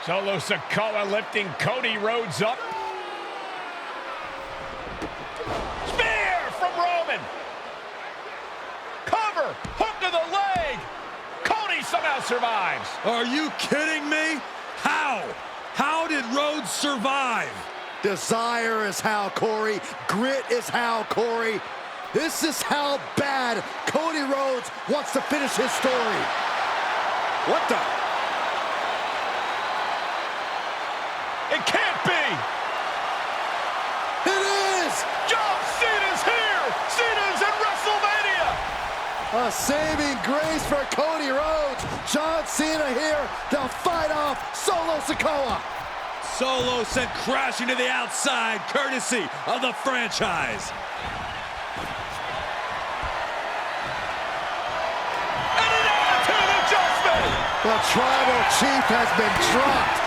Solo Sikoa lifting Cody Rhodes up. Spear from Roman. Cover, hook to the leg. Cody somehow survives. Are you kidding me? How? How did Rhodes survive? Desire is how, Corey. Grit is how, Corey. This is how bad Cody Rhodes wants to finish his story. What the? It can't be! It is! John Cena's here! Cena's in WrestleMania! A saving grace for Cody Rhodes. John Cena here to fight off Solo Sikoa. Solo sent crashing to the outside, courtesy of the franchise. And an attitude adjustment! The tribal chief has been dropped.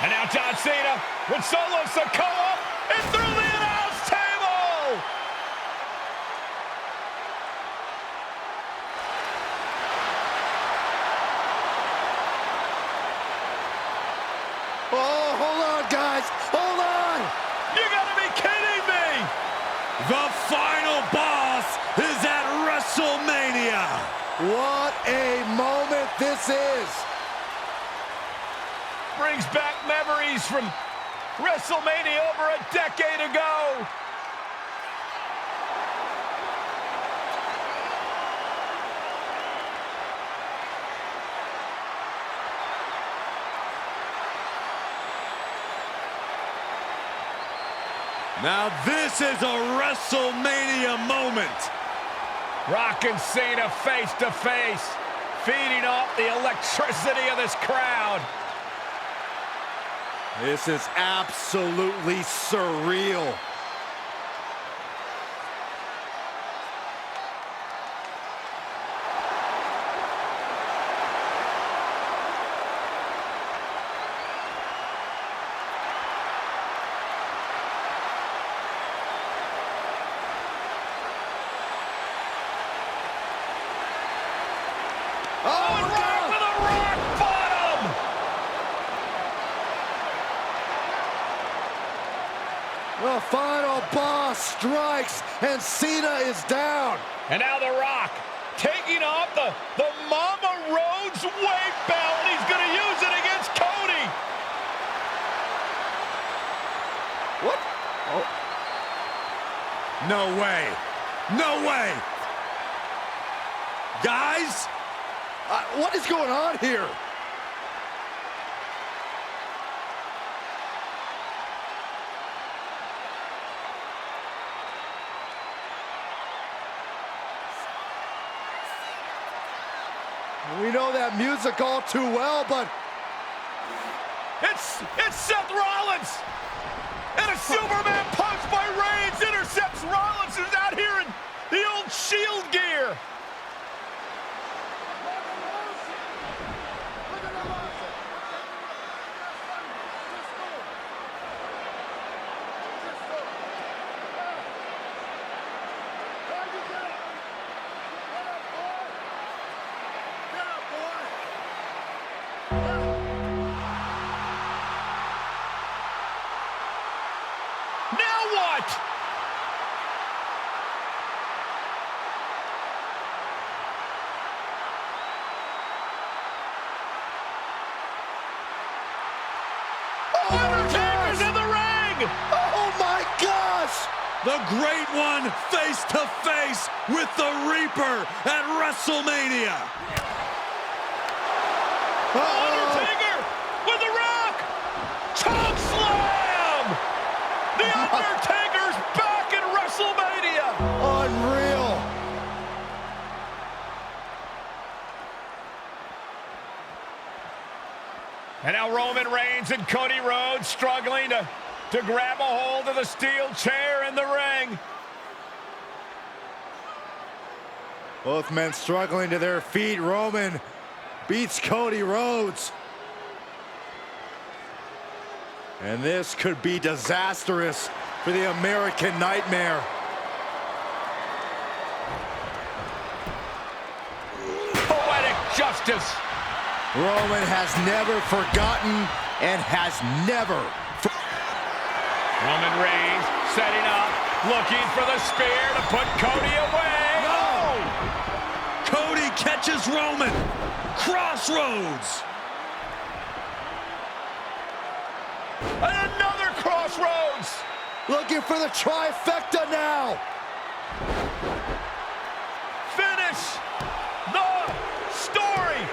And now John Cena with Solo Sikoa and through the announce table! Oh, hold on, guys. Hold on. You gotta be kidding me! The final boss is at WrestleMania. What a moment this is. Brings back memories from WrestleMania over a decade ago. Now this is a WrestleMania moment. Rock and Cena face to face, feeding off the electricity of this crowd. This is absolutely surreal. Oh, and Rock with a rock bottom! The final boss strikes, and Cena is down. And now The Rock taking off the Mama Rhodes weight belt. He's going to use it against Cody. What? Oh. No way. No way. Guys? What is going on here? We know that music all too well, but It's Seth Rollins. And a Superman punch by Reigns intercepts Rollins, who's out here in the old Shield gear. Now what? Oh, Undertaker's in the ring! oh my gosh! The Great One face to face with the Reaper at WrestleMania. Undertaker with the Rock! Choke slam! The Undertaker's back in WrestleMania! Unreal. And now Roman Reigns and Cody Rhodes struggling to grab a hold of the steel chair in the ring. Both men struggling to their feet. Roman beats Cody Rhodes. And this could be disastrous for the American Nightmare. Poetic justice. Roman has never forgotten and has never. Roman Reigns setting up, looking for the spear to put Cody away. No! Cody catches Roman. Crossroads. And another crossroads. Looking for the trifecta now. Finish the story.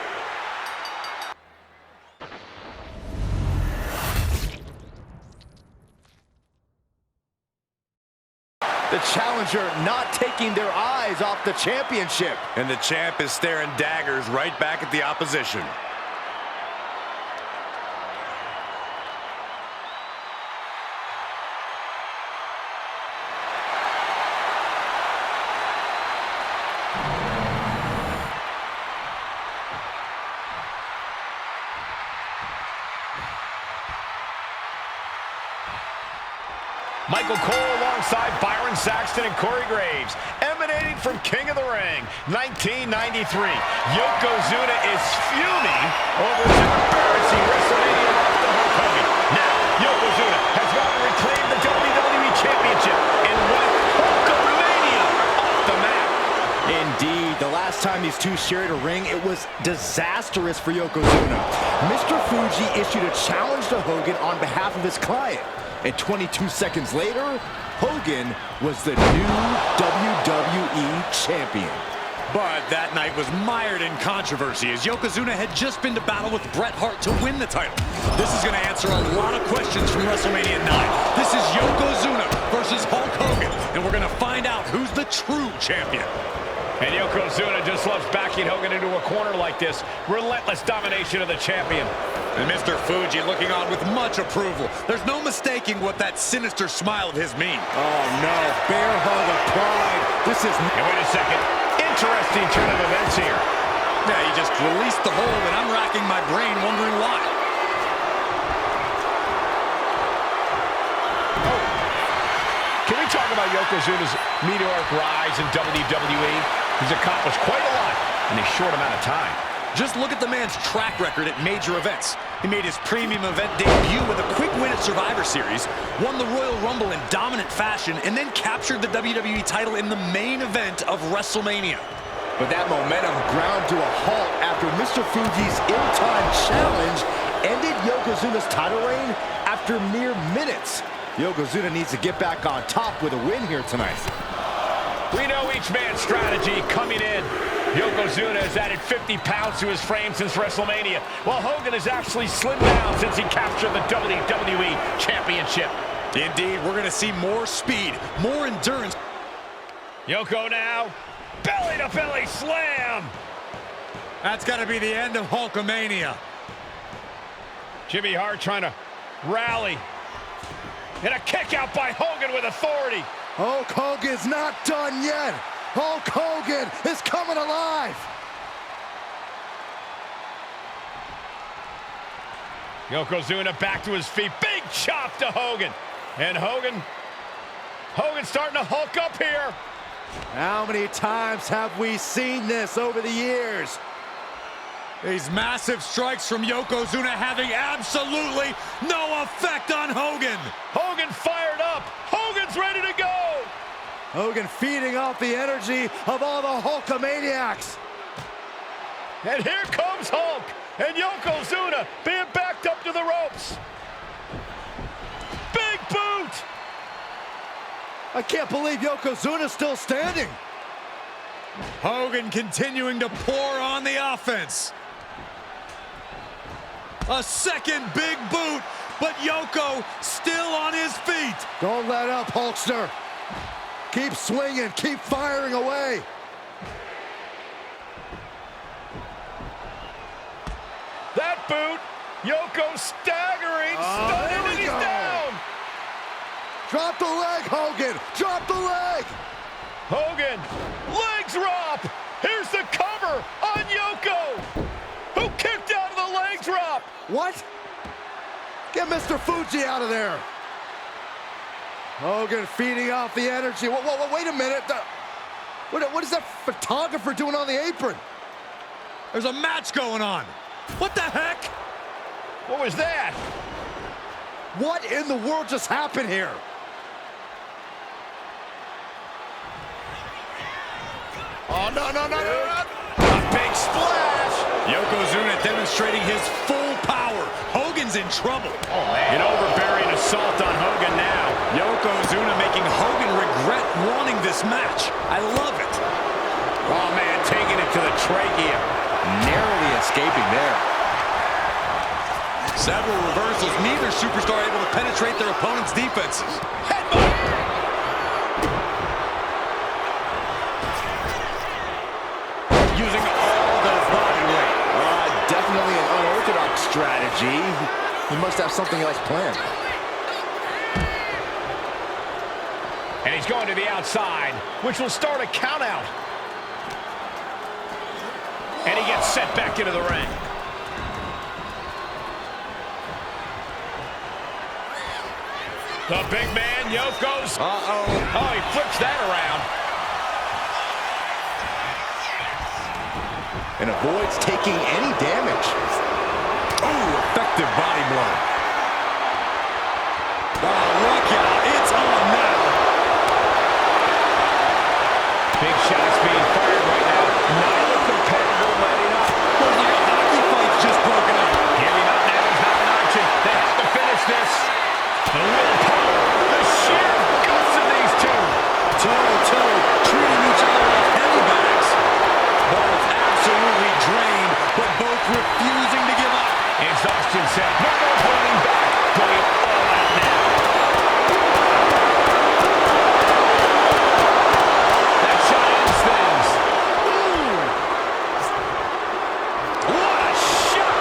The challenger not taking their eyes off the championship. And the champ is staring daggers right back at the opposition. Michael Cole alongside Byron Saxton and Corey Graves, emanating from King of the Ring, 1993. Yokozuna is fuming over his embarrassing WrestleMania loss to Hulk Hogan. Now, Yokozuna has gone to reclaim the WWE Championship and went Hulkamania off the map. Indeed, the last time these two shared a ring, it was disastrous for Yokozuna. Mr. Fuji issued a challenge to Hogan on behalf of his client. And 22 seconds later, Hogan was the new WWE Champion. But that night was mired in controversy as Yokozuna had just been to battle with Bret Hart to win the title. This is going to answer a lot of questions from WrestleMania 9. This is Yokozuna versus Hulk Hogan, and we're going to find out who's the true champion. And Yokozuna just loves backing Hogan into a corner like this. Relentless domination of the champion. And Mr. Fuji looking on with much approval. There's no mistaking what that sinister smile of his means. Oh no, bear hug of pride. This is... And wait a second. Interesting turn of events here. Yeah, he just released the hold, and I'm racking my brain wondering why. Can we talk about Yokozuna's meteoric rise in WWE? He's accomplished quite a lot in a short amount of time. Just look at the man's track record at major events. He made his premium event debut with a quick win at Survivor Series, won the Royal Rumble in dominant fashion, and then captured the WWE title in the main event of WrestleMania. But that momentum ground to a halt after Mr. Fuji's ill-timed challenge ended Yokozuna's title reign after mere minutes. Yokozuna needs to get back on top with a win here tonight. We know each man's strategy coming in. Yokozuna has added 50 pounds to his frame since WrestleMania, while Hogan has actually slimmed down since he captured the WWE Championship. Indeed, we're going to see more speed, more endurance. Yoko now, belly-to-belly slam. That's got to be the end of Hulkamania. Jimmy Hart trying to rally. And a kick out by Hogan with authority. Hulk Hogan's not done yet. Hulk Hogan is coming alive. Yokozuna back to his feet. Big chop to Hogan. And Hogan's starting to hulk up here. How many times have we seen this over the years? These massive strikes from Yokozuna having absolutely no effect on Hogan. Hogan fired up. Hogan's ready to go. Hogan feeding off the energy of all the Hulkamaniacs. And here comes Hulk. And Yokozuna being backed up to the ropes. Big boot. I can't believe Yokozuna's still standing. Hogan continuing to pour on the offense. A second big boot, but Yoko still on his feet. Don't let up, Hulkster. Keep swinging, keep firing away. That boot, Yoko staggering, stunning, and he's down. Drop the leg, Hogan, drop the leg. Hogan, leg drop. Here's the cover on Yoko, who kicked out of the leg drop. What? Get Mr. Fuji out of there. Hogan feeding off the energy. Whoa, wait a minute. What is that photographer doing on the apron? There's a match going on. What the heck? What was that? What in the world just happened here? Oh, no. A big splash. Yokozuna demonstrating his full power. Hogan's in trouble. Oh, man. An overbearing assault on Hogan now. Yokozuna making Hogan regret wanting this match. I love it. Oh, man, taking it to the trachea. Narrowly escaping there. Several reversals. Neither superstar able to penetrate their opponent's defenses. Headbutt. Using all their body weight. Definitely an unorthodox strategy. He must have something else planned. And he's going to the outside, which will start a count out. And he gets sent back into the ring. The big man, Yoko's. Oh, he flips that around. And avoids taking any damage. Oh, effective body blow. Oh, look out. It's on now. Big shots being fired right now. Neither competitor letting up. Looks like a hockey fight's just broken up. Giving up now is not an option. They have to finish this. The willpower, the sheer guts of these two. Toe-to-toe, treating each other like heavy bags. Both absolutely drained, but both refusing to give up. Exhaustion set. No more holding back. Going all out now. That shot ends things. Ooh. What a shot.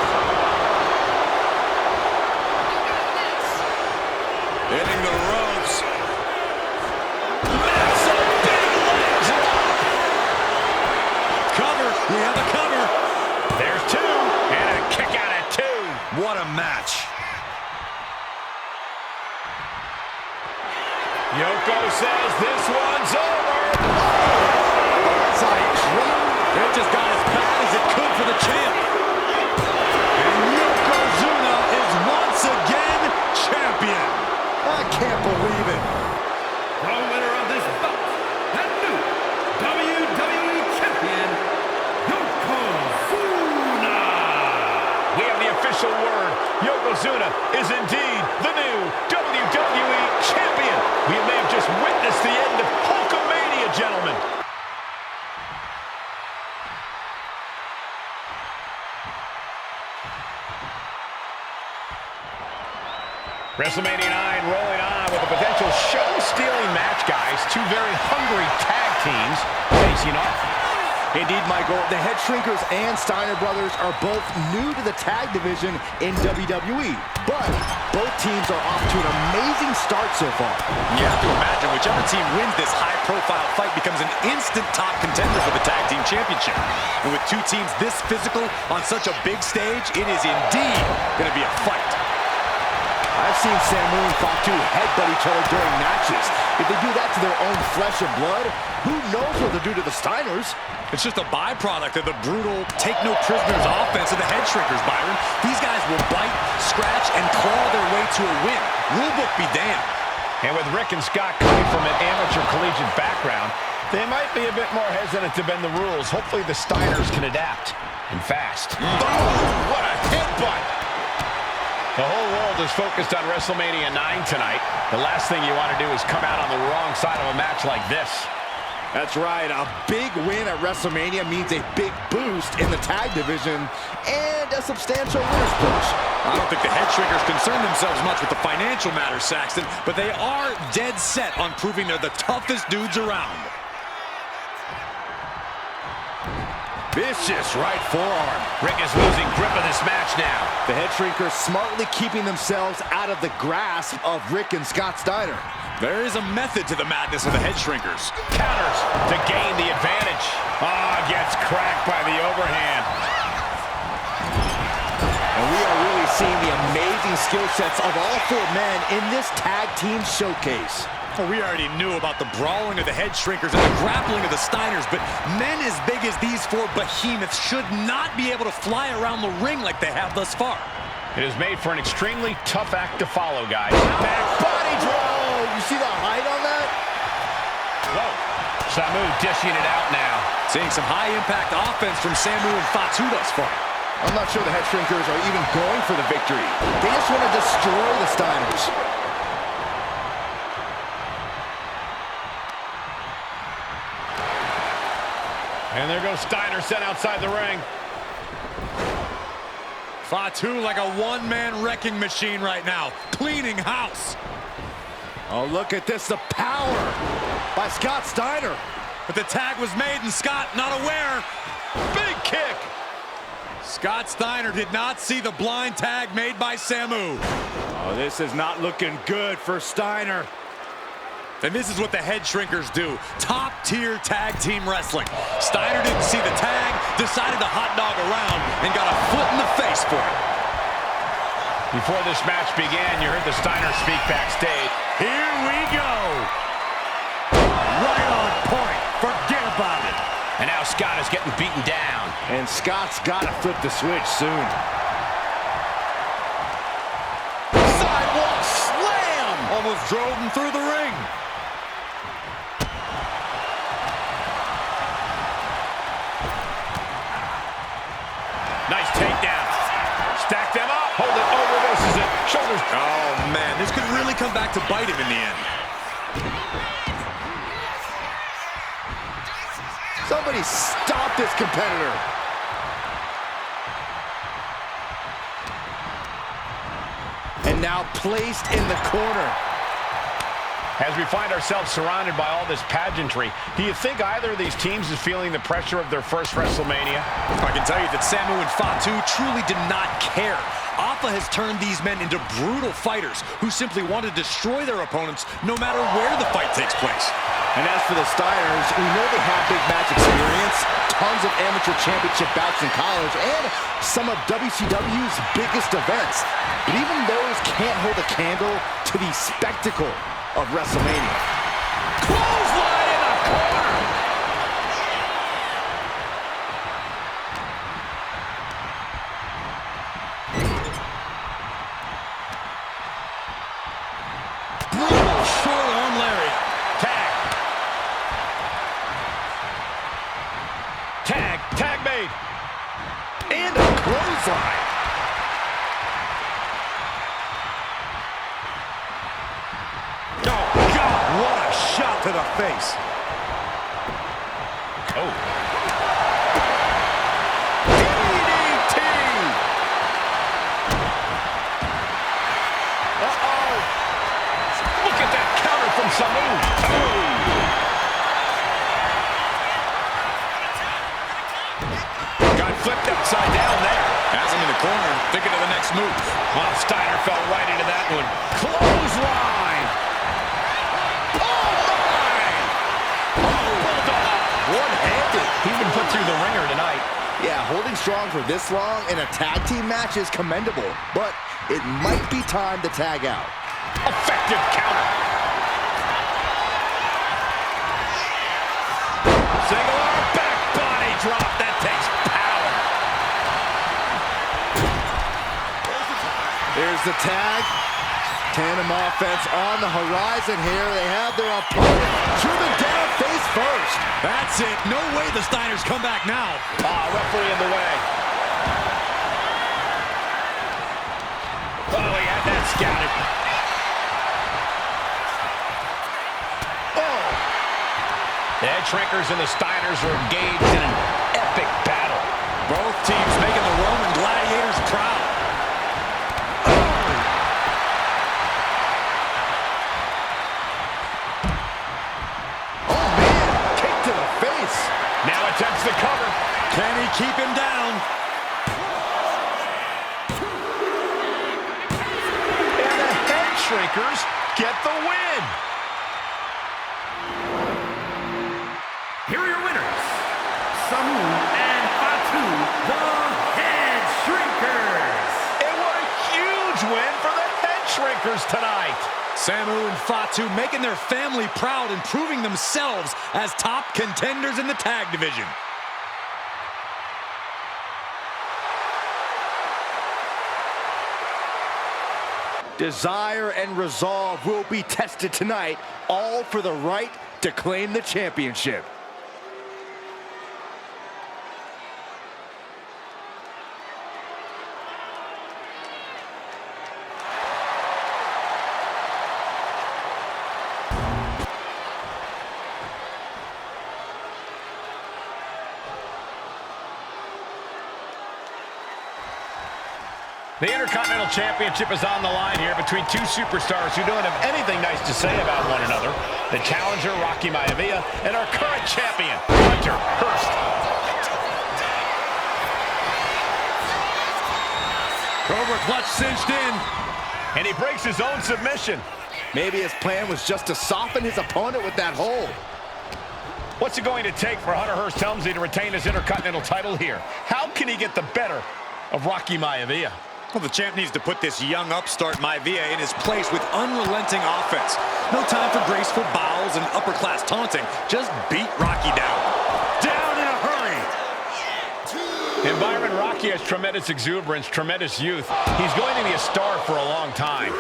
Hitting the ropes. Massive big legs up. Cover. We have a cover. There's two. And a kick out at two. What a match. Yoko says this one's over. It just got as bad as it could for the champ. And Yokozuna is once again champion. I can't believe it. The winner of this bout, and new WWE Champion, Yokozuna. We have the official word. Yokozuna is indeed the new WWE Champion. We may have just witnessed the end of Hulkamania, gentlemen. WrestleMania 9 rolling on with a potential show-stealing match, guys. Two very hungry tag teams facing off. Indeed, Michael, the Headshrinkers and Steiner brothers are both new to the tag division in WWE, but both teams are off to an amazing start so far. You have to imagine whichever team wins this high-profile fight becomes an instant top contender for the tag team championship. And with two teams this physical on such a big stage, it is indeed going to be a fight. I've seen Samu and Fatu headbutt each other during matches. If they do that to their own flesh and blood, who knows what they'll do to the Steiners? It's just a byproduct of the brutal take-no-prisoners offense of the Headshrinkers, Byron. These guys will bite, scratch, and claw their way to a win. Rulebook be damned. And with Rick and Scott coming from an amateur collegiate background, they might be a bit more hesitant to bend the rules. Hopefully the Steiners can adapt, and fast. Boom! What a headbutt! The whole world is focused on WrestleMania 9 tonight. The last thing you want to do is come out on the wrong side of a match like this. That's right, a big win at WrestleMania means a big boost in the tag division and a substantial winner's push. I don't think the Headshrinkers concern themselves much with the financial matters, Saxton, but they are dead set on proving they're the toughest dudes around. Vicious right forearm. Rick is losing grip of this match now. The Headshrinkers smartly keeping themselves out of the grasp of Rick and Scott Steiner. There is a method to the madness of the Headshrinkers. Counters to gain the advantage. Gets cracked by the overhand. And we are really seeing the amazing skill sets of all four men in this tag team showcase. Well, we already knew about the brawling of the Headshrinkers and the grappling of the Steiners, but men as big as these four behemoths should not be able to fly around the ring like they have thus far. It is made for an extremely tough act to follow, guys. Back body drop! You see the height on that? Whoa. Samu dishing it out now. Seeing some high-impact offense from Samu and Fatu thus far. I'm not sure the Headshrinkers are even going for the victory. They just want to destroy the Steiners. And there goes Steiner sent outside the ring. Fatu like a one-man wrecking machine right now, cleaning house. Oh, look at this, the power by Scott Steiner. But the tag was made and Scott not aware. Big kick. Scott Steiner did not see the blind tag made by Samu. Oh, this is not looking good for Steiner. And this is what the Headshrinkers do. Top-tier tag team wrestling. Steiner didn't see the tag, decided to hot dog around, and got a foot in the face for it. Before this match began, you heard the Steiner speak backstage. Here we go. Right on point. Forget about it. And now Scott is getting beaten down. And Scott's got to flip the switch soon. Sidewalk slam! Almost drove him through the ring. Nice takedown. Stack them up. Hold it, overdoses it. Shoulders. Oh, man, this could really come back to bite him in the end. Somebody stop this competitor. And now placed in the corner. As we find ourselves surrounded by all this pageantry, do you think either of these teams is feeling the pressure of their first WrestleMania? I can tell you that Samu and Fatu truly did not care. Alpha has turned these men into brutal fighters who simply want to destroy their opponents no matter where the fight takes place. And as for the Steiners, we know they have big match experience, tons of amateur championship bouts in college, and some of WCW's biggest events. But even those can't hold a candle to the spectacle of WrestleMania. Clothesline in the corner! Brutal short arm lariat. Tag. Tag. Tag made. And a clothesline. Oh, God, what a shot to the face. Oh. DDT! Uh-oh. Look at that counter from Samu. Got flipped upside down there. Has him in the corner, thinking of the next move. Well, Steiner fell right into that one. Clothesline. One-handed. He's been put through the ringer tonight. Yeah, holding strong for this long in a tag team match is commendable, but it might be time to tag out. Effective counter. Single arm back body drop. That takes power. There's the tag. Tandem offense on the horizon here. They have their opponent driven down face first. That's it. No way the Steiners come back now. Referee in the way. Oh, he had that scouted. Oh. The Headshrinkers and the Steiners are engaged in an epic battle. Both teams making the Roman gladiators proud. Now attempts the cover. Can he keep him down? And the Headshrinkers get the win. Here are your winners, Samu and Fatu, the Headshrinkers. And what a huge win for the Headshrinkers tonight. Samu and Fatu making their family proud and proving themselves as top contenders in the tag division. Desire and resolve will be tested tonight, all for the right to claim the championship. The Intercontinental Championship is on the line here between two superstars who don't have anything nice to say about one another. The challenger, Rocky Maivia, and our current champion, Hunter Hearst. Cobra clutch cinched in. And he breaks his own submission. Maybe his plan was just to soften his opponent with that hold. What's it going to take for Hunter Hearst Helmsley to retain his Intercontinental title here? How can he get the better of Rocky Maivia? Well, the champ needs to put this young upstart Maivia in his place with unrelenting offense. No time for graceful bows and upper-class taunting. Just beat Rocky down. Down in a hurry. Environment Rocky has tremendous exuberance, tremendous youth. He's going to be a star for a long time.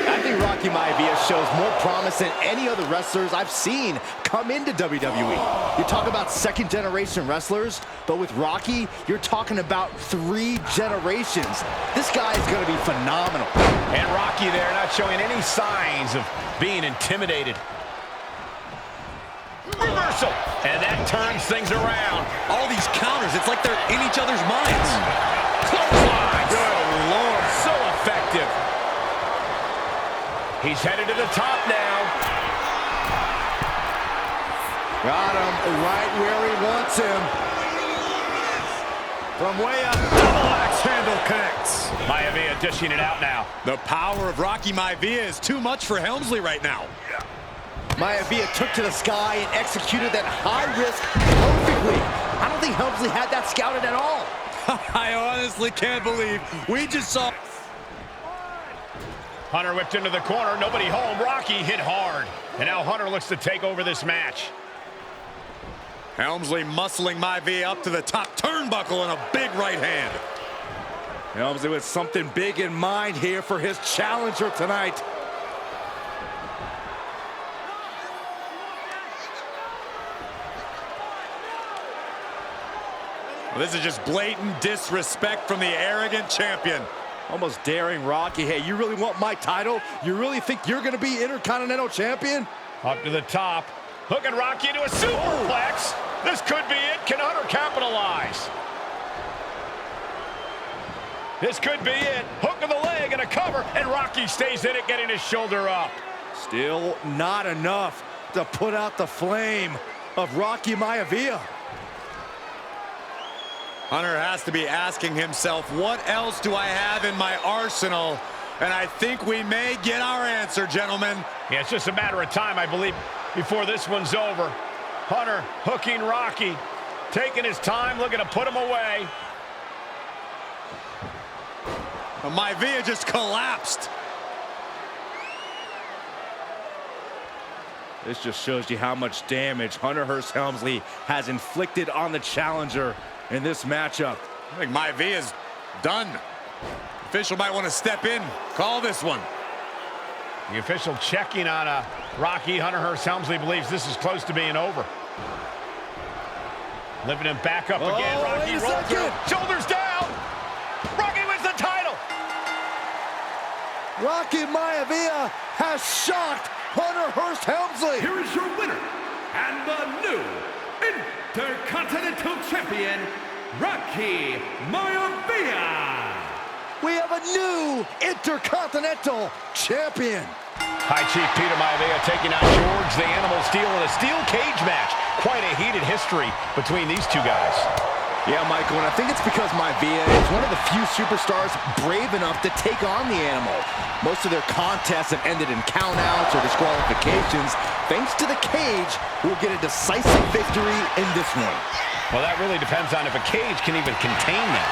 I think Rocky Maivia shows more promise than any other wrestlers I've seen come into WWE. You talk about second-generation wrestlers, but with Rocky, you're talking about 3 generations. This guy is going to be phenomenal. And Rocky there not showing any signs of being intimidated. Reversal, and that turns things around. All these counters, it's like they're in each other's minds. Clothesline. Good Lord, so effective. He's headed to the top now. Got him right where he wants him. From way up, double axe handle connects. Maivia dishing it out now. The power of Rocky Maivia is too much for Helmsley right now. Maivia took to the sky and executed that high risk perfectly. I don't think Helmsley had that scouted at all. I honestly can't believe we just saw... Hunter whipped into the corner, nobody home. Rocky hit hard. And now Hunter looks to take over this match. Helmsley muscling Maivia up to the top turnbuckle and a big right hand. Helmsley with something big in mind here for his challenger tonight. Well, this is just blatant disrespect from the arrogant champion. Almost daring Rocky. Hey, you really want my title? You really think you're going to be Intercontinental Champion? Up to the top. Hooking Rocky into a superplex. This could be it. Can Hunter capitalize? This could be it. Hook of the leg and a cover, and Rocky stays in it, getting his shoulder up. Still not enough to put out the flame of Rocky Maivia. Hunter has to be asking himself, what else do I have in my arsenal? And I think we may get our answer, gentlemen. Yeah, it's just a matter of time, I believe, before this one's over. Hunter hooking Rocky, taking his time, looking to put him away. Maivia just collapsed. This just shows you how much damage Hunter Hearst Helmsley has inflicted on the challenger in this matchup. I think Maivia's done. Official might want to step in, call this one. The official checking on Rocky. Hunter Hearst Helmsley believes this is close to being over. Lifting him back up again. Rocky rolls through. Shoulders down. Rocky wins the title. Rocky Maivia has shocked Hunter Hearst Helmsley. Here is your winner, and the new Intercontinental Champion, Rocky Maivia. We have a new Intercontinental Champion. High Chief Peter Maivia taking on George the Animal Steele in a steel cage match. Quite a heated history between these two guys. Yeah, Michael, and I think it's because Maivia is one of the few superstars brave enough to take on the Animal. Most of their contests have ended in countouts or disqualifications. Thanks to the cage, we'll get a decisive victory in this one. Well, that really depends on if a cage can even contain them.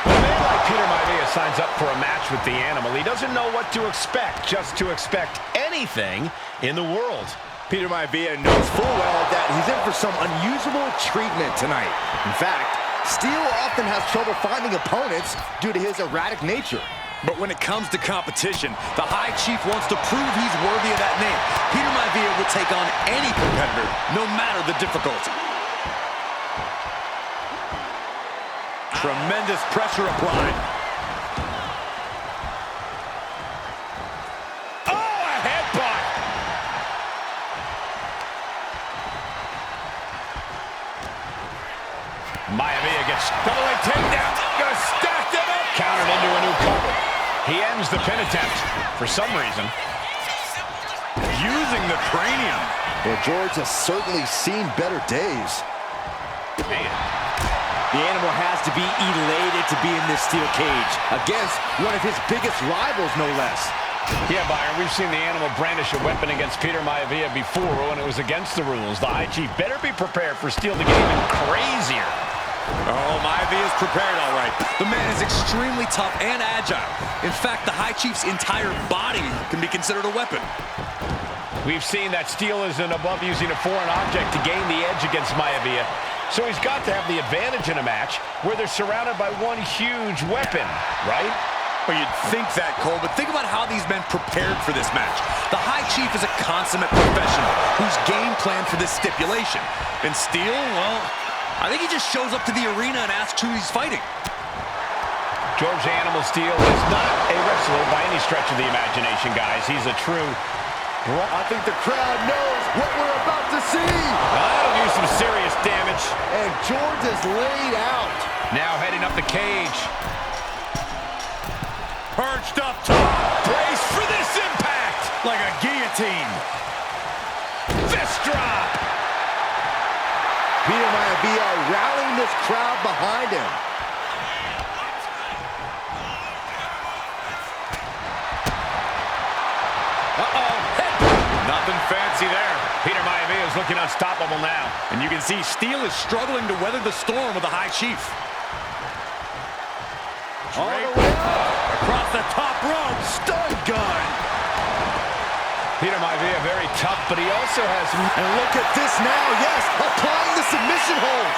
A man like Peter Maivia signs up for a match with the Animal, he doesn't know what to expect, just to expect anything in the world. Peter Maivia knows full well that he's in for some unusual treatment tonight. In fact, Steele often has trouble finding opponents due to his erratic nature. But when it comes to competition, the High Chief wants to prove he's worthy of that name. Peter Maivia will take on any competitor, no matter the difficulty. Tremendous pressure applied. Oh, a headbutt! Maivia gets double leg takedown. Gonna stack them up. Countered into a new cover. He ends the pin attempt for some reason. Using the cranium. Well, George has certainly seen better days. Man. The Animal has to be elated to be in this steel cage against one of his biggest rivals, no less. Yeah, Byron, we've seen the Animal brandish a weapon against Peter Maivia before when it was against the rules. The High Chief better be prepared for Steele to get even crazier. Oh, Maivia's prepared all right. The man is extremely tough and agile. In fact, the High Chief's entire body can be considered a weapon. We've seen that Steele isn't above using a foreign object to gain the edge against Maivia. So he's got to have the advantage in a match where they're surrounded by one huge weapon, right? Well, you'd think that, Cole, but think about how these men prepared for this match. The High Chief is a consummate professional who's game planned for this stipulation. And Steele, well, I think he just shows up to the arena and asks who he's fighting. George the Animal Steele is not a wrestler by any stretch of the imagination, guys. He's a true... I think the crowd knows what we're about to see. That'll do some serious damage. And George is laid out. Now heading up the cage. Perched up top. Brace for this impact. Like a guillotine. Fist drop. Peter Maivia rallying this crowd behind him. Nothing fancy there. Peter Maivia is looking unstoppable now. And you can see Steele is struggling to weather the storm of the High Chief. All the way up. Across the top rope. Stun gun. Peter Maivia very tough, but he also has... And look at this now, yes, applying the submission hold.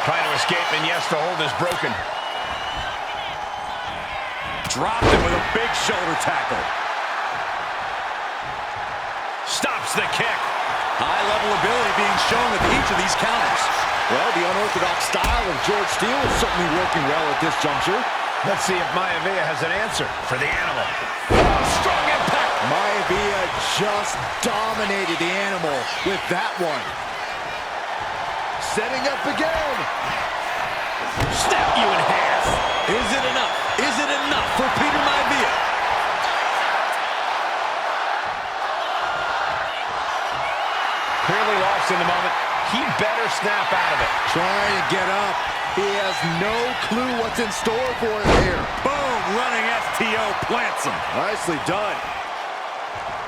Trying to escape, and yes, the hold is broken. Dropped him with a big shoulder tackle. Stops the kick. High-level ability being shown with each of these counters. Well, the unorthodox style of George Steele is certainly working well at this juncture. Let's see if Maivia has an answer for the Animal. Strong impact. Maivia just dominated the Animal with that one. Setting up again. Snap you in half. Is it enough? Is it enough for Peter Maivia? Clearly lost in the moment. He better snap out of it. Trying to get up. He has no clue what's in store for him here. Boom, running STO plants him. Nicely done.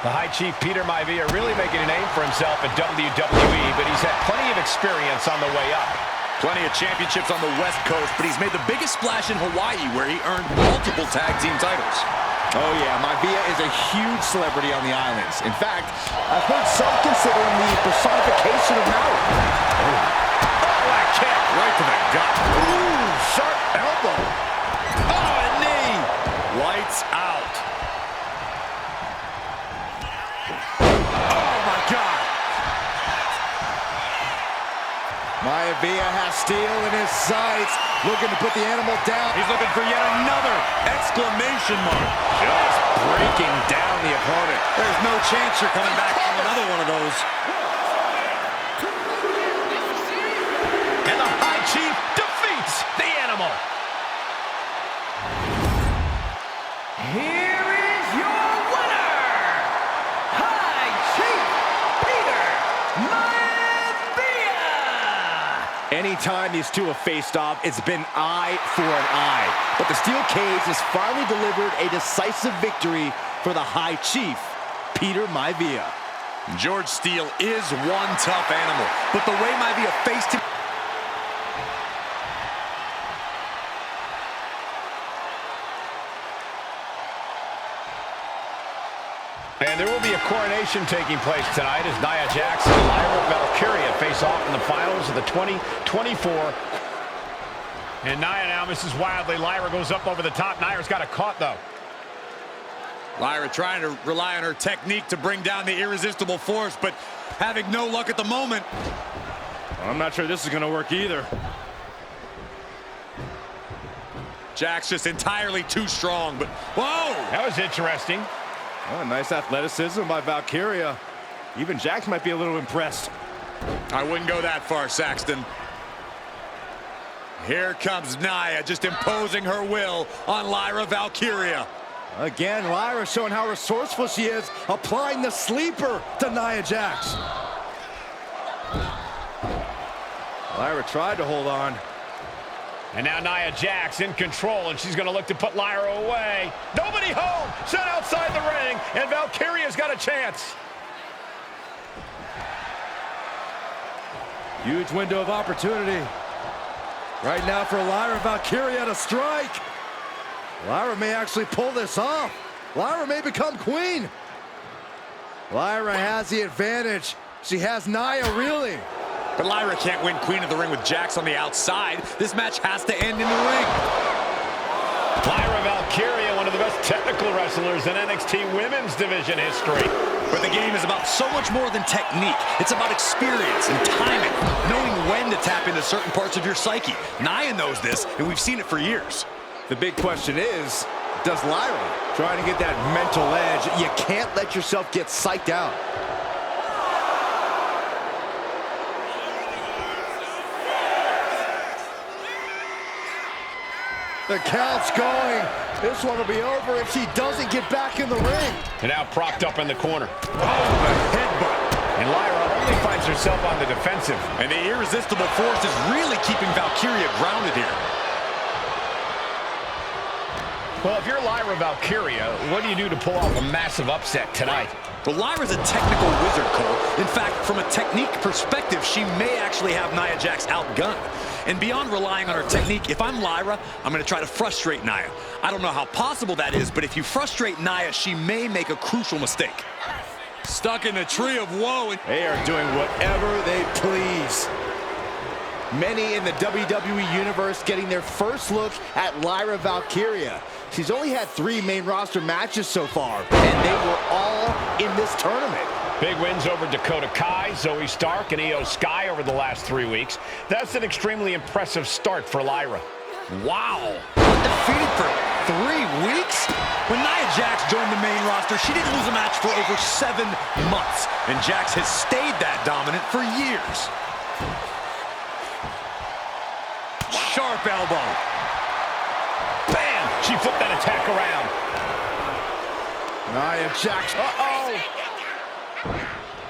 The High Chief Peter Maivia really making a name for himself at WWE, but he's had plenty of experience on the way up. Plenty of championships on the West Coast, but he's made the biggest splash in Hawaii, where he earned multiple tag team titles. Oh yeah, Maivia is a huge celebrity on the islands. In fact, I've heard some consider him the personification of Maui. Oh, that kick Right to the gut. Ooh, sharp elbow. Oh, a knee. Lights out. Oh my God. Maivia has Steele in his sights, looking to put the Animal down. He's looking for yet another exclamation mark. Just breaking down the opponent. There's no chance you're coming back from another one of those. And the High Chief defeats the Animal. Here is your winner, High Chief Peter Maivia. Anytime these two have faced off, it's been eye for an eye. But the steel cage has finally delivered a decisive victory for the High Chief, Peter Maivia. George Steele is one tough animal, but the way Maivia faced him... And there will be a coronation taking place tonight as Nia Jax and Lyra Valkyria face off in the finals of the 2024. And Nia now misses wildly. Lyra goes up over the top. Nia's got it caught, though. Lyra trying to rely on her technique to bring down the irresistible force, but having no luck at the moment. I'm not sure this is going to work either. Jax just entirely too strong, but whoa! That was interesting. Oh, nice athleticism by Valkyria. Even Jax might be a little impressed. I wouldn't go that far, Saxton. Here comes Nia, just imposing her will on Lyra Valkyria. Again, Lyra showing how resourceful she is, applying the sleeper to Nia Jax. Lyra tried to hold on. And now Nia Jax in control, and she's going to look to put Lyra away. Nobody home! Sent outside the ring, and Valkyria's got a chance. Huge window of opportunity. Right now for Lyra Valkyria to strike. Lyra may actually pull this off. Lyra may become queen. Lyra has the advantage. She has Nia reeling. But Lyra can't win Queen of the Ring with Jax on the outside. This match has to end in the ring. Lyra Valkyria, one of the best technical wrestlers in NXT Women's Division history. But the game is about so much more than technique. It's about experience and timing, knowing when to tap into certain parts of your psyche. Nia knows this, and we've seen it for years. The big question is, does Lyra try to get that mental edge? You can't let yourself get psyched out. The count's going. This one will be over if she doesn't get back in the ring. And now propped up in the corner. Oh, the headbutt. And Lyra only finds herself on the defensive. And the irresistible force is really keeping Valkyria grounded here. Well, if you're Lyra Valkyria, what do you do to pull off a massive upset tonight? Well, Lyra's a technical wizard, Cole. In fact, from a technique perspective, she may actually have Nia Jax outgunned. And beyond relying on her technique, if I'm Lyra, I'm going to try to frustrate Nia. I don't know how possible that is, but if you frustrate Nia, she may make a crucial mistake. Stuck in the tree of woe. And they are doing whatever they please. Many in the WWE Universe getting their first look at Lyra Valkyria. She's only had 3 main roster matches so far, and they were all in this tournament. Big wins over Dakota Kai, Zoe Stark, and Io Sky over the last 3 weeks. That's an extremely impressive start for Lyra. Wow! Undefeated for 3 weeks? When Nia Jax joined the main roster, she didn't lose a match for over 7 months. And Jax has stayed that dominant for years. Sharp elbow. Bam! She flipped that attack around. Nia Jax,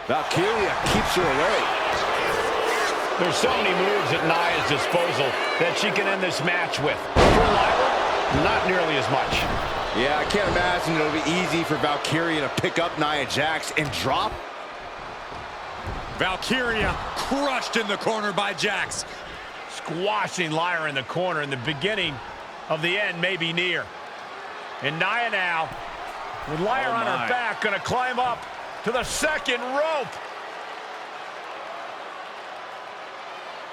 Valkyria keeps her away. There's so many moves at Nia's disposal that she can end this match with. For Lyra, not nearly as much. Yeah, I can't imagine it'll be easy for Valkyria to pick up Nia Jax and drop. Valkyria crushed in the corner by Jax. Squashing Lyra in the corner, and the beginning of the end may be near. And Nia now, with Lyra on her back, gonna climb up to the second rope.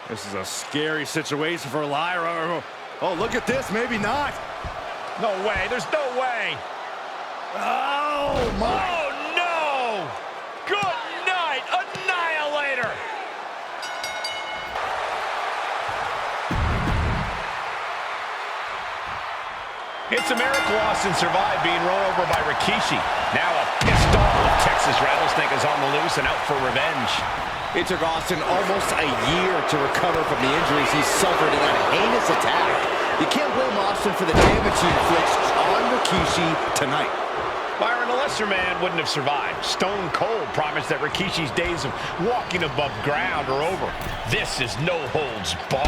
This is a scary situation for Lyra. Oh, look at this, maybe not. No way, there's no way. Oh, my. Oh, no! Good night, Annihilator! It's a miracle Austin survived being run over by Rikishi. Now a pissed off Texas Rattlesnake is on the loose and out for revenge. It took Austin almost a year to recover from the injuries he suffered in that heinous attack. You can't blame Austin for the damage he inflicts on Rikishi tonight. Byron, a lesser man wouldn't have survived. Stone Cold promised that Rikishi's days of walking above ground are over. This is no holds barred.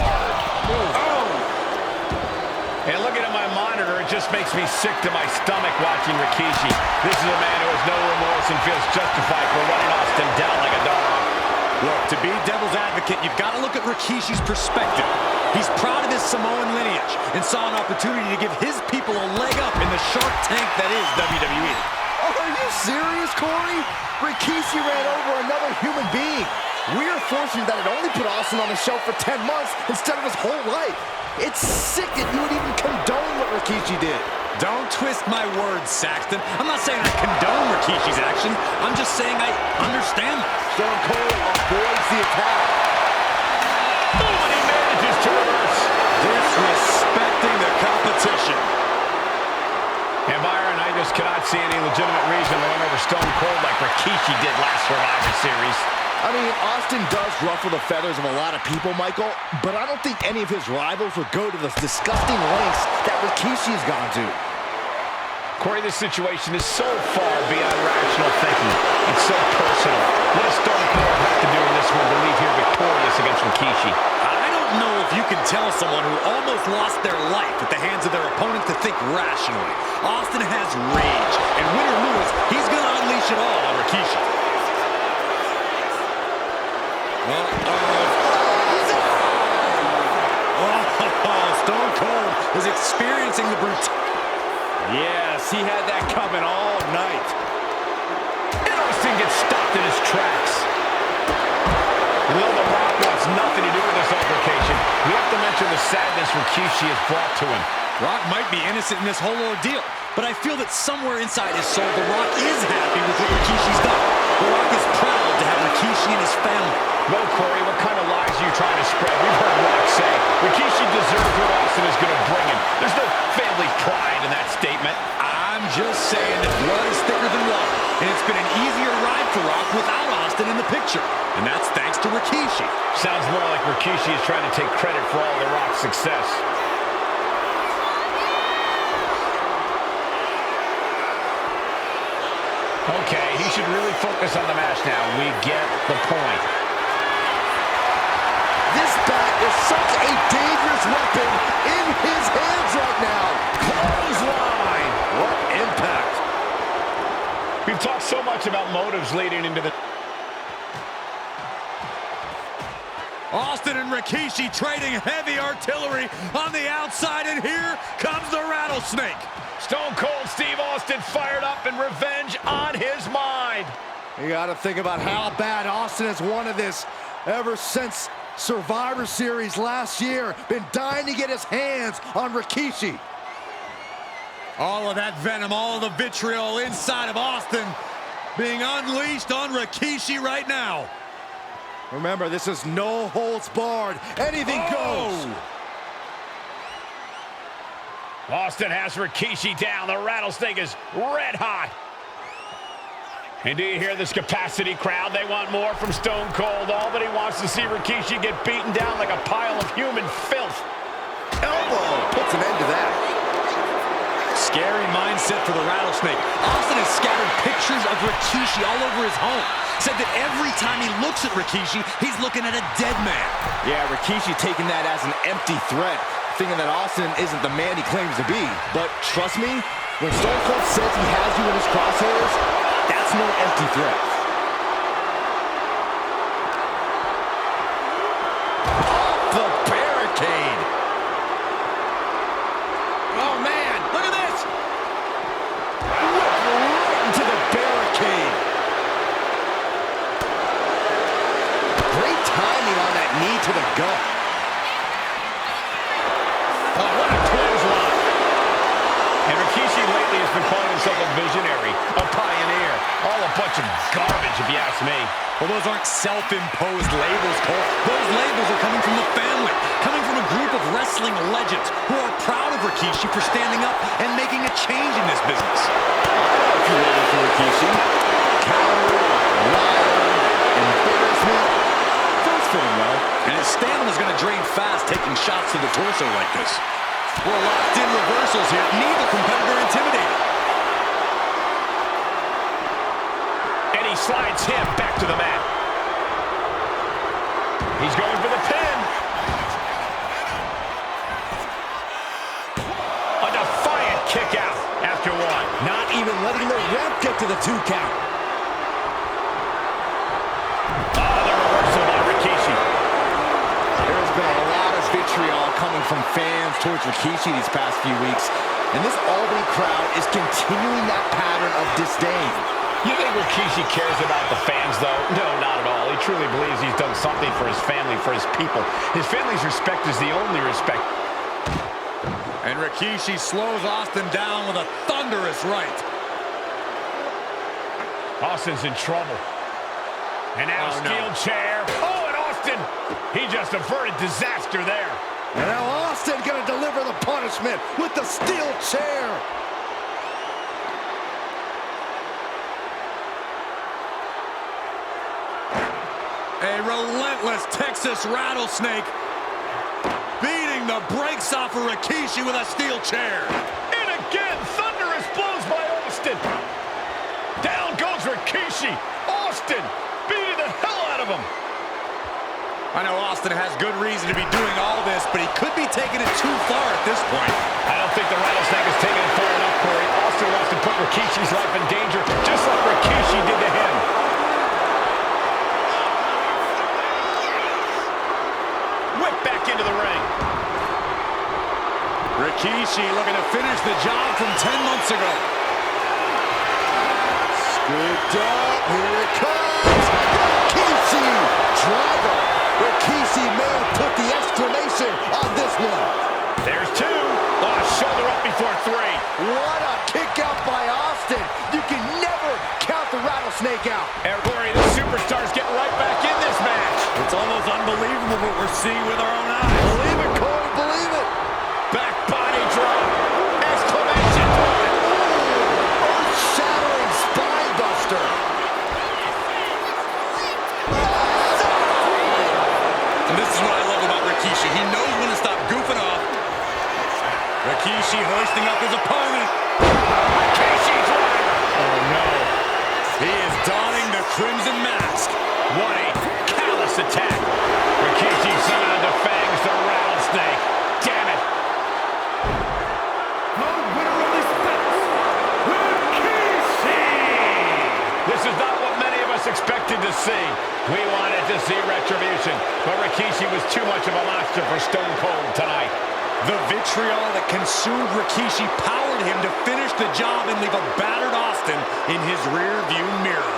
Oh! And looking at my monitor, it just makes me sick to my stomach watching Rikishi. This is a man who has no remorse and feels justified for running Austin down like a dog. Look, to be devil's advocate, you've got to look at Rikishi's perspective. He's proud of his Samoan lineage and saw an opportunity to give his people a leg up in the shark tank that is WWE. Are you serious, Corey? Rikishi ran over another human being. We're fortunate that it only put Austin on the shelf for 10 months instead of his whole life. It's sick that you would even condone what Rikishi did. Don't twist my words, Saxton. I'm not saying I condone Rikishi's actions. I'm just saying I understand them. Stone Cold avoids the attack. Oh, and he manages to reverse. Disrespecting the competition. And Byron, I just cannot see any legitimate reason to run over Stone Cold like Rikishi did last Survivor Series. I mean, Austin does ruffle the feathers of a lot of people, Michael, but I don't think any of his rivals would go to the disgusting lengths that Rikishi has gone to. Corey, this situation is so far beyond rational thinking. It's so personal. What does Stone Cold have to do in this one to leave here victorious against Rikishi? I don't know if you can tell someone who almost lost their life at the hands of their opponent to think rationally. Austin has rage, and win or lose, he's going to unleash it all on Rikishi. Stone Cold is experiencing the brutality. Yes, he had that coming all night. And Austin gets stopped in his tracks. Will The Rock wants nothing to do with this altercation. We have to mention the sadness Rikishi has brought to him. Rock might be innocent in this whole ordeal, but I feel that somewhere inside his soul, The Rock is happy with what Rikishi's done. The Rock is proud to have Rikishi and his family. No, Corey, what kind of lies are you trying to spread? We've heard Rock say Rikishi deserves what Austin is going to bring him. There's no family pride in that statement. I'm just saying that blood is thicker than water, and it's been an easier ride for Rock without Austin in the picture, and that's thanks to Rikishi. Sounds more like Rikishi is trying to take credit for all The Rock's success. Okay, he should really focus on the match now. We get the point. This bat is such a dangerous weapon in his hands right now. Clothesline! What impact. We've talked so much about motives leading into the... Austin and Rikishi trading heavy artillery on the outside, and here comes the rattlesnake. Stone Cold Steve Austin fired up and revenge on his mind. You got to think about how bad Austin has wanted this ever since Survivor Series last year. Been dying to get his hands on Rikishi. All of that venom, all of the vitriol inside of Austin being unleashed on Rikishi right now. Remember, this is no holds barred. Anything goes. Austin has Rikishi down. The rattlesnake is red hot. And do you hear this capacity crowd? They want more from Stone Cold. All that he wants to see Rikishi get beaten down like a pile of human filth. Elbow puts an end to that. Scary mindset for the rattlesnake. Austin has scattered pictures of Rikishi all over his home. Said that every time he looks at Rikishi, he's looking at a dead man. Yeah, Rikishi taking that as an empty threat, thinking that Austin isn't the man he claims to be. But trust me, when Stone Cold says he has you in his crosshairs, that's no empty threat. Off the barricade. Oh, man, look at this. Right into the barricade. Great timing on that knee to the gut. Oh, what a clothesline. And Rikishi lately has been calling himself a visionary, a pioneer. All a bunch of garbage, if you ask me. Well, those aren't self-imposed labels, Cole. Those labels are coming from the family, coming from a group of wrestling legends who are proud of Rikishi for standing up and making a change in this business. If you're ready for Rikishi, coward, liar, embarrassment, those fit him well. And his stamina's going to drain fast taking shots to the torso like this. We're locked in reversals here. Neither competitor intimidated. And he slides him back to the mat. He's going for the pin. A defiant kick out after one. Not even letting the ref get to the 2 count. The reversal by Rikishi. There's been a lot of vitriol coming from fans towards Rikishi these past few weeks. And this Albany crowd is continuing that pattern of disdain. You think Rikishi cares about the fans, though? No, not at all. He truly believes he's done something for his family, for his people. His family's respect is the only respect. And Rikishi slows Austin down with a thunderous right. Austin's in trouble. And now steel chair. Oh, and Austin, he just averted disaster there. And now Austin gonna deliver the punishment with the steel chair. A relentless Texas rattlesnake beating the brakes off of Rikishi with a steel chair. And again, thunderous blows by Austin. Down goes Rikishi. Austin beating the hell out of him. I know Austin has good reason to be doing all this, but he could be taking it too far at this point. I don't think the rattlesnake is taking it far enough, Corey. Austin wants to put Rikishi's life in danger, just like Rikishi did to him. Whip back into the ring. Rikishi looking to finish the job from 10 months ago. Scooped up, here it comes. Rikishi, driver. Rikishi may have put the exclamation on this one. There's two. Oh, shoulder up before three. What a kick out by Austin. You can never count the rattlesnake out. And Corey, the superstar's getting right back in this match. It's almost unbelievable what we're seeing with our own eyes. Believe it, Corey, believe it. Back body drop. Exclamation point. Earth-shattering spine buster. And this is what I love about Rikishi. He knows when to stop goofing off. Rikishi hoisting up his opponent. Rikishi driver. Oh, no. He is donning the crimson mask. What a callous attack. Rikishi summoned the fangs, the rattlesnake. Damn it. The winner of this bout, Rikishi! This is not what many of us expected to see. We wanted to see retribution, but Rikishi was too much of a monster for Stone Cold tonight. The vitriol that consumed Rikishi powered him to finish the job and leave a battered Austin in his rear-view mirror.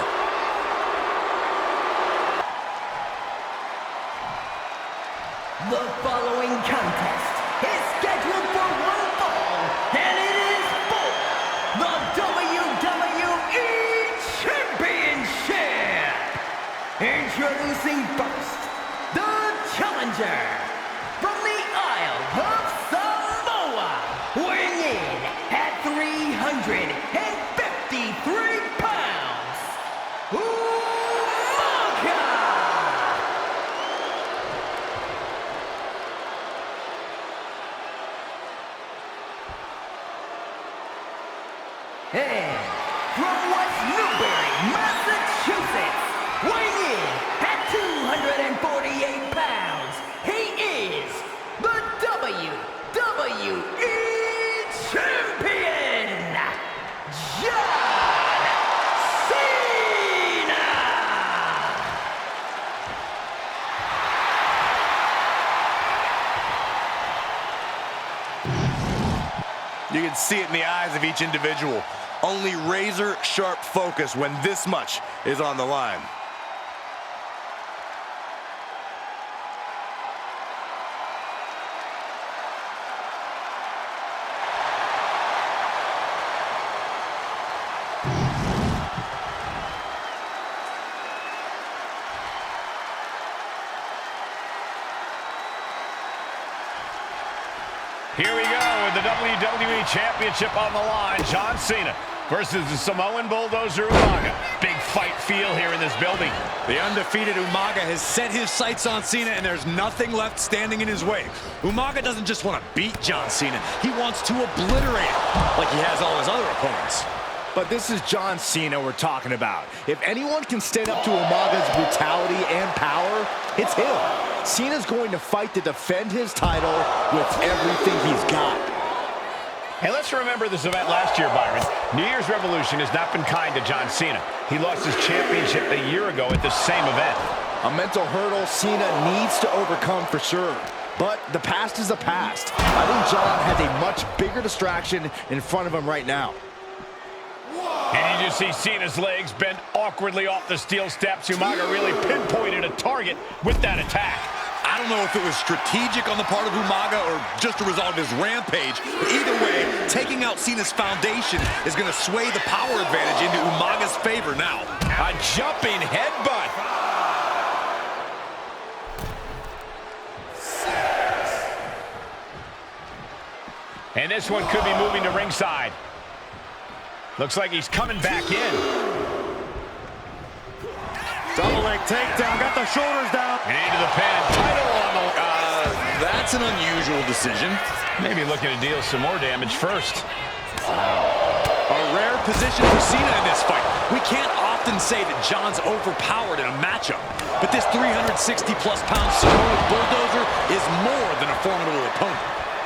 The following contest is scheduled for one fall, and it is for the WWE Championship. Introducing first, the challenger from the Isle of Samoa, weighing in at 353 pounds, Umaga. And from West Newbury, Massachusetts, weighing in at 248 pounds, he is the WWE Champion, John Cena! You can see it in the eyes of each individual. Only razor-sharp focus when this much is on the line. Here we go with the WWE Championship on the line. John Cena versus the Samoan Bulldozer Umaga. Big fight feel here in this building. The undefeated Umaga has set his sights on Cena, and there's nothing left standing in his way. Umaga doesn't just want to beat John Cena. He wants to obliterate him like he has all his other opponents. But this is John Cena we're talking about. If anyone can stand up to Umaga's brutality and power, it's him. Cena's going to fight to defend his title with everything he's got. And let's remember this event last year, Byron. New Year's Revolution has not been kind to John Cena. He lost his championship a year ago at the same event. A mental hurdle Cena needs to overcome for sure. but the past is the past. I think John has a much bigger distraction in front of him right now. And you just see Cena's legs bend awkwardly off the steel steps. Umaga really pinpointed a target with that attack. I don't know if it was strategic on the part of Umaga or just a result of his rampage. But either way, taking out Cena's foundation is going to sway the power advantage into Umaga's favor now. A jumping headbutt. And this one could be moving to ringside. Looks like he's coming back in. Double leg takedown, got the shoulders down. And into the pin. Title on the... That's an unusual decision. Maybe looking to deal some more damage first. A rare position for Cena in this fight. We can't often say that John's overpowered in a matchup, but this 360-plus pound Samoan bulldozer is more than a formidable opponent.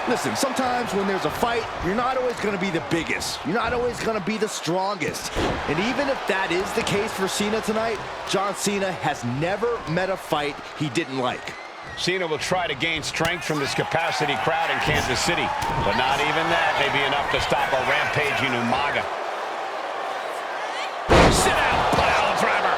Listen, sometimes when there's a fight, you're not always going to be the biggest. You're not always going to be the strongest. And even if that is the case for Cena tonight, John Cena has never met a fight he didn't like. Cena will try to gain strength from this capacity crowd in Kansas City, but not even that may be enough to stop a rampaging Umaga. Sit out, pile driver.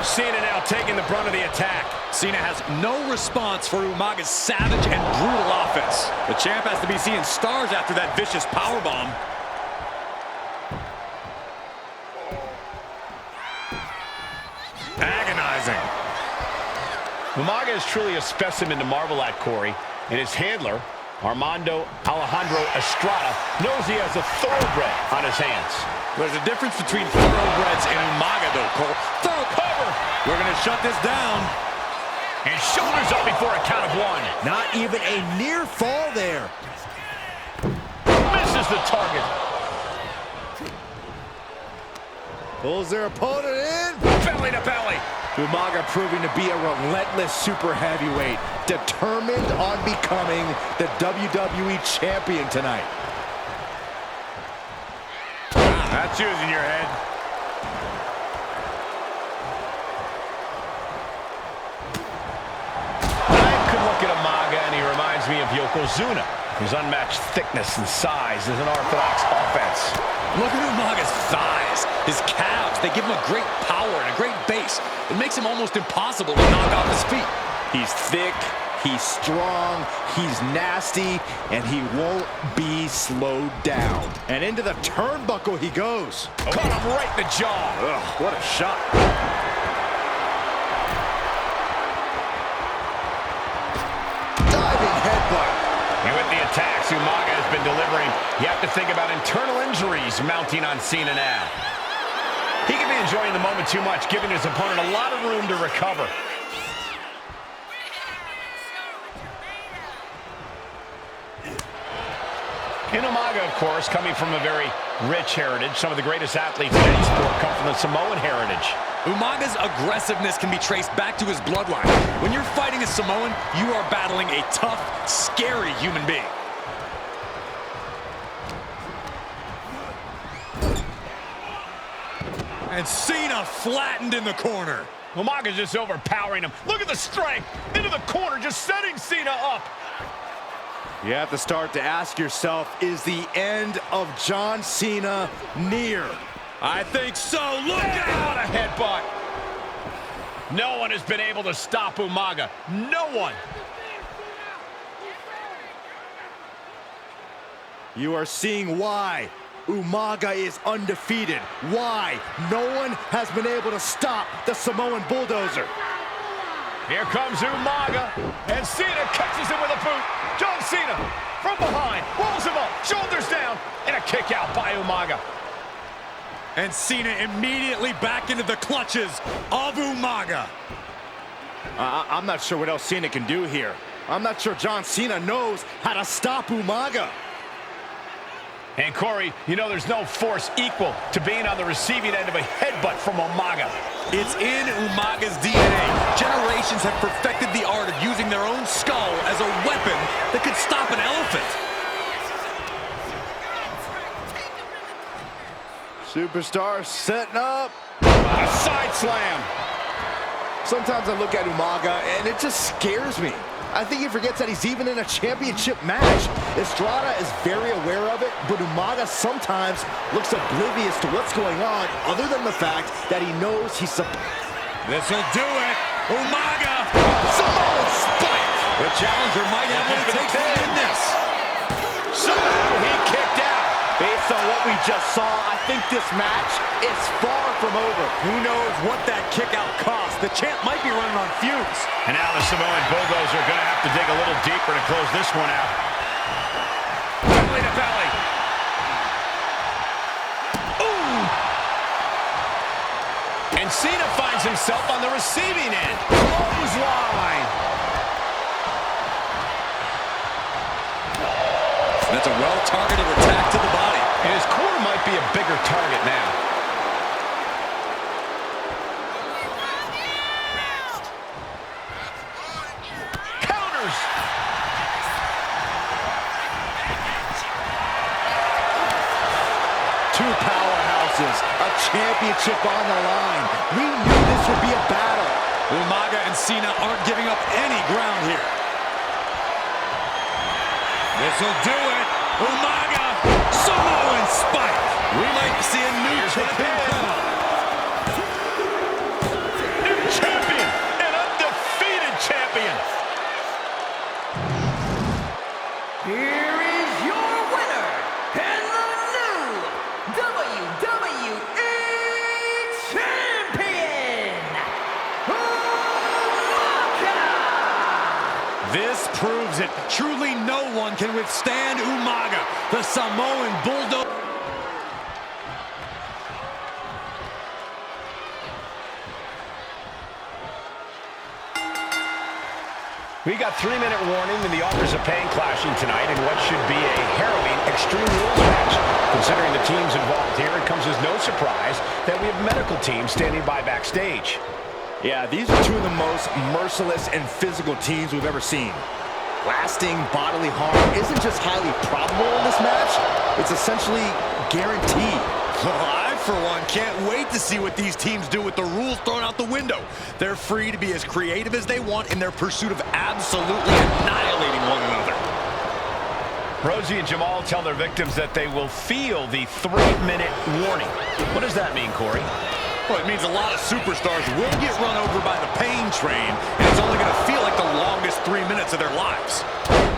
Cena now taking the brunt of the attack. Cena has no response for Umaga's savage and brutal offense. The champ has to be seeing stars after that vicious powerbomb. Agonizing. Umaga is truly a specimen to marvel at, Corey, and his handler, Armando Alejandro Estrada, knows he has a thoroughbred on his hands. There's a difference between thoroughbreds and Umaga, though, Cole. Thorough cover! We're going to shut this down. And shoulders up before a count of one. Not even a near fall there. Misses the target. Pulls their opponent in. Belly to belly. Umaga proving to be a relentless super heavyweight, determined on becoming the WWE champion tonight. That's yours in your head. I could look at Umaga and he reminds me of Yokozuna. His unmatched thickness and size is an orthodox offense. Look at Umaga's thighs, his calves. They give him a great power and a great base. It makes him almost impossible to knock off his feet. He's thick, he's strong, he's nasty, and he won't be slowed down. And into the turnbuckle he goes. Caught him right in the jaw. Ugh, what a shot. Diving headbutt. And with the attacks Umaga has been delivering, you have to think about internal injuries mounting on Cena now. He can be enjoying the moment too much, giving his opponent a lot of room to recover. And Umaga, of course, coming from a very rich heritage. Some of the greatest athletes in any sport come from the Samoan heritage. Umaga's aggressiveness can be traced back to his bloodline. When you're fighting a Samoan, you are battling a tough, scary human being. And Cena flattened in the corner. Umaga's just overpowering him. Look at the strength into the corner, just setting Cena up. You have to start to ask yourself, is the end of John Cena near? I think so. Look out! What a headbutt. No one has been able to stop Umaga. No one. You are seeing why Umaga is undefeated. Why no one has been able to stop the Samoan bulldozer. Here comes Umaga, and Cena catches him with a boot. John Cena from behind, rolls him up, shoulders down, and a kick out by Umaga. And Cena immediately back into the clutches of Umaga. I'm not sure what else Cena can do here. I'm not sure John Cena knows how to stop Umaga. And Corey, you know there's no force equal to being on the receiving end of a headbutt from Umaga. It's in Umaga's DNA. Generations have perfected the art of using their own skull as a weapon that could stop an elephant. Superstar setting up. A side slam. Sometimes I look at Umaga and it just scares me. I think he forgets that he's even in a championship match. Estrada is very aware of it, but Umaga sometimes looks oblivious to what's going on, other than the fact that he knows he's This'll do it. Umaga. Samoan spike. The challenger might have what it takes to win this. Somehow he kicked out. Based on what we just saw, I think this match is far from over. Who knows what that kick out cost? The champ might be running on fumes. And now the Samoan Bulldozer are going to have to dig a little deeper to close this one out. Belly to belly. Ooh! And Cena finds himself on the receiving end. Clothesline. That's a well-targeted attack to the body. And his core might be a bigger target now. Counters. Two powerhouses, a championship on the line. We knew this would be a battle. Umaga and Cena aren't giving up any ground here. This'll do it. Umaga. Samoan spike. We might see a new champion crown. New champion. An undefeated champion. Here is your winner, and the new WWE Champion, Umaga! This proves it. Truly no one can withstand Umaga, the Samoan Bulldog. We got 3-minute warning and the authors of pain clashing tonight in what should be a harrowing Extreme Rules match. Considering the teams involved here, it comes as no surprise that we have medical teams standing by backstage. Yeah, these are two of the most merciless and physical teams we've ever seen. Lasting bodily harm isn't just highly probable in this match, it's essentially guaranteed. I, for one, can't wait to see what these teams do with the rules thrown out the window. They're free to be as creative as they want in their pursuit of absolutely annihilating one another. Rosie and Jamal tell their victims that they will feel the 3-minute warning. What does that mean, Corey? Well, it means a lot of superstars will get run over by the pain train, and it's only going to feel like the longest 3 minutes of their lives.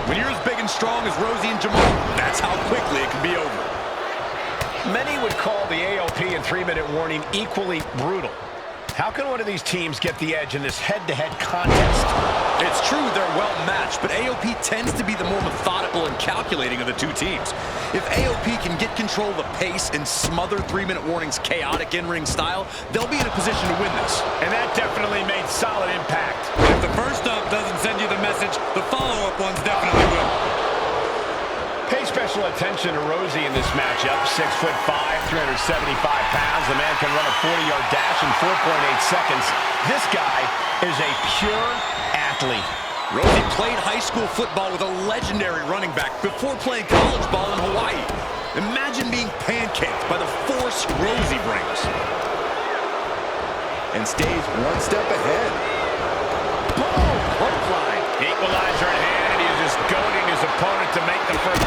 When you're as big and strong as Rosie and Jamal, that's how quickly it can be over. Many would call the AOP and 3-minute warning equally brutal. How can one of these teams get the edge in this head-to-head contest? It's true they're well matched, but AOP tends to be the more methodical and calculating of the two teams. If AOP can get control of the pace and smother 3-minute warning's chaotic in-ring style, they'll be in a position to win this. And that definitely made solid impact. If the first up doesn't send you the message, the follow-up ones definitely will. Pay special attention to Rosie in this matchup. 6'5", 375 pounds. The man can run a 40-yard dash in 4.8 seconds. This guy is a pure athlete. Rosie played high school football with a legendary running back before playing college ball in Hawaii. Imagine being pancaked by the force Rosie brings. And stays one step ahead. Boom! Clothesline. Equalizer in hand, and he's just goading his opponent to make the first.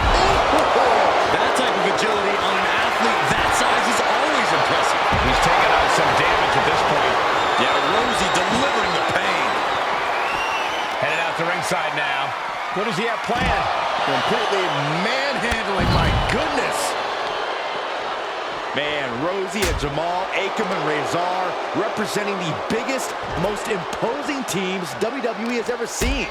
That type of agility on an athlete that size is always impressive. He's taken out some damage at this point. Yeah, Rosie delivering the pain. Headed out to ringside now. What does he have planned? Completely manhandling, my goodness. Man, Rosie and Jamal, Akam and Razor representing the biggest, most imposing teams WWE has ever seen.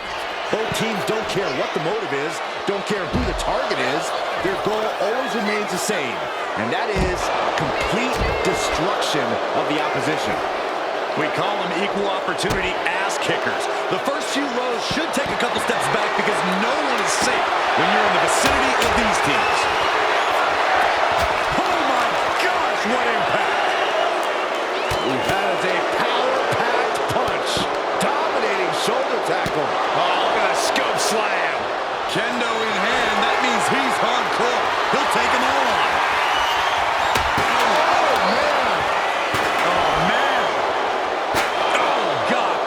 Both teams don't care what the motive is, don't care who the target is. Their goal always remains the same, and that is complete destruction of the opposition. We call them equal opportunity ass kickers. The first few rows should take a couple steps back because no one is safe when you're in the vicinity of these teams. Oh my gosh, what impact! That is a power-packed punch. Dominating shoulder tackle. Oh, look at that scope slam. Kendo in hand, that means he's hardcore. He'll take them all on.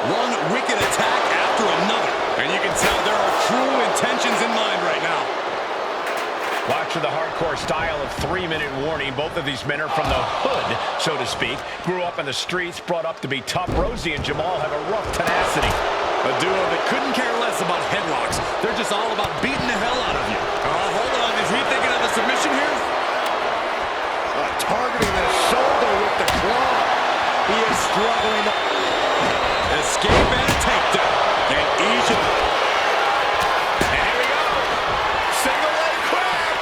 One wicked attack after another. And you can tell master the hardcore style of 3-minute warning. Both of these men are from the hood, so to speak. Grew up in the streets, brought up to be tough. Rosie and Jamal have a rough tenacity. A duo that couldn't care less about headlocks. They're just all about beating the hell out of you. Oh, hold on. Is he thinking of a submission here? Targeting the shoulder with the claw. He is struggling. Escape and a takedown. And easily. And here we go. Single leg crab.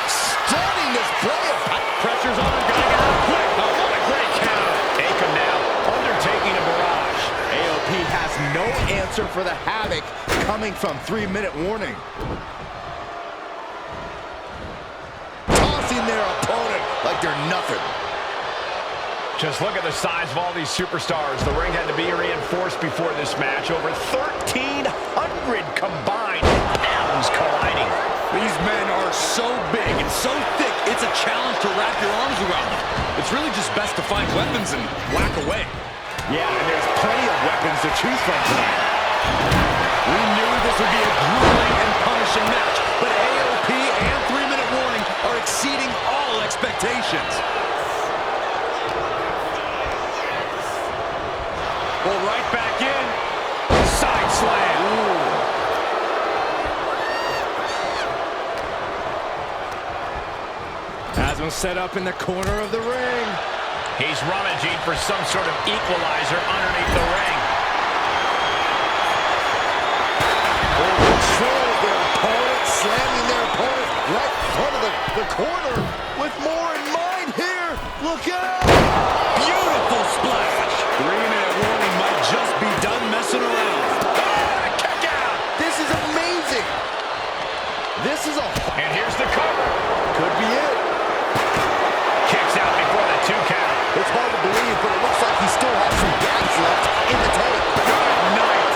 Stunning display of Pressure's on. Gotta get out quick. Oh, what a great counter. Take him now. Undertaking a barrage. AOP has no answer for the havoc coming from 3-minute warning. Tossing their opponent like they're nothing. Just look at the size of all these superstars. The ring had to be reinforced before this match. Over 1,300 combined pounds colliding. These men are so big and so thick, it's a challenge to wrap your arms around them. It's really just best to find weapons and whack away. Yeah, and there's plenty of weapons to choose from tonight. We knew this would be a grueling and punishing match, but AOP and 3-minute warning are exceeding all expectations. Well, right back in. Side slam. Ooh. Has him set up in the corner of the ring. He's rummaging for some sort of equalizer underneath the ring. Control their opponent, slamming their opponent right in front of the corner with more in mind here. Look out! Beautiful splash. 3-minute warning might just be done messing around. Kick out. This is amazing. This is And here's the cover. could be it. Kicks out before the 2 count. It's hard to believe, but it looks like he still has some gas left in the tank. Good night.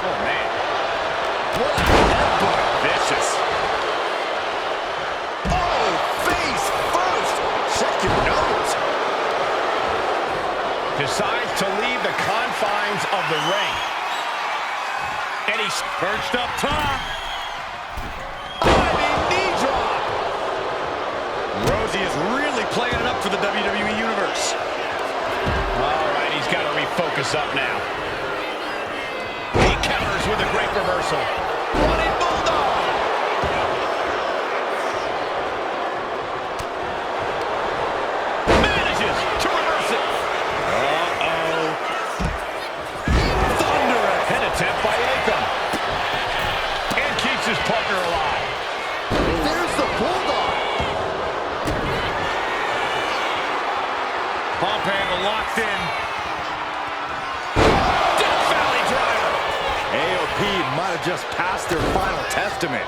Oh, man. What a headbutt. Vicious. Oh, face first. Check your nose. Decides to leave the confines of the ring. And he's Perched up top. diving knee drop. Rosie is really playing it up for the WWE Universe. All right, he's got to refocus up now. He counters with a great reversal. Running bulldog. Manages to reverse it. Uh-oh. Thunder head attempt by Akam. And keeps his partner alive. There's the bulldog. Pump handle locked in. Death Valley driver. AOP might have just passed their final testament.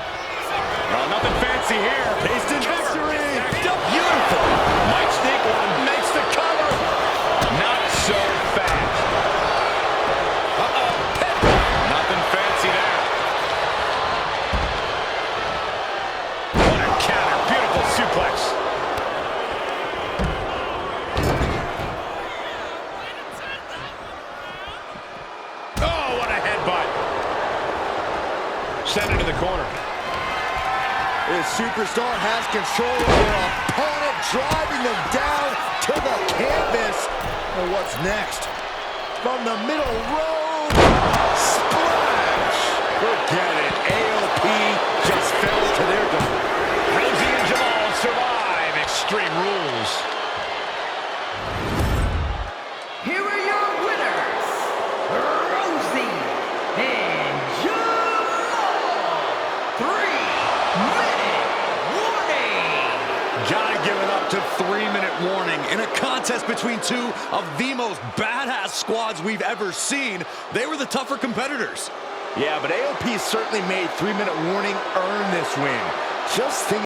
Well, nothing fancy here. Tasted victory. Beautiful. Might sneak one. Makes the cover. Not so fast. Uh-oh. Nothing fancy there. What a counter. Beautiful suplex. Oh, what a headbutt. Send it to the corner. This superstar has control of their opponent, driving them down to the canvas. And what's next? From the middle row, splash! Forget it. AOP just fell to their doom. Rosie and Jamal survive Extreme Rules. Here are your winners, Rosie and Jamal. 3-minute warning. Gotta give it up to 3-minute warning. In a contest between two of the most badass squads we've ever seen, they were the tougher competitors. Yeah, but AOP certainly made 3-minute warning earn this win. Just think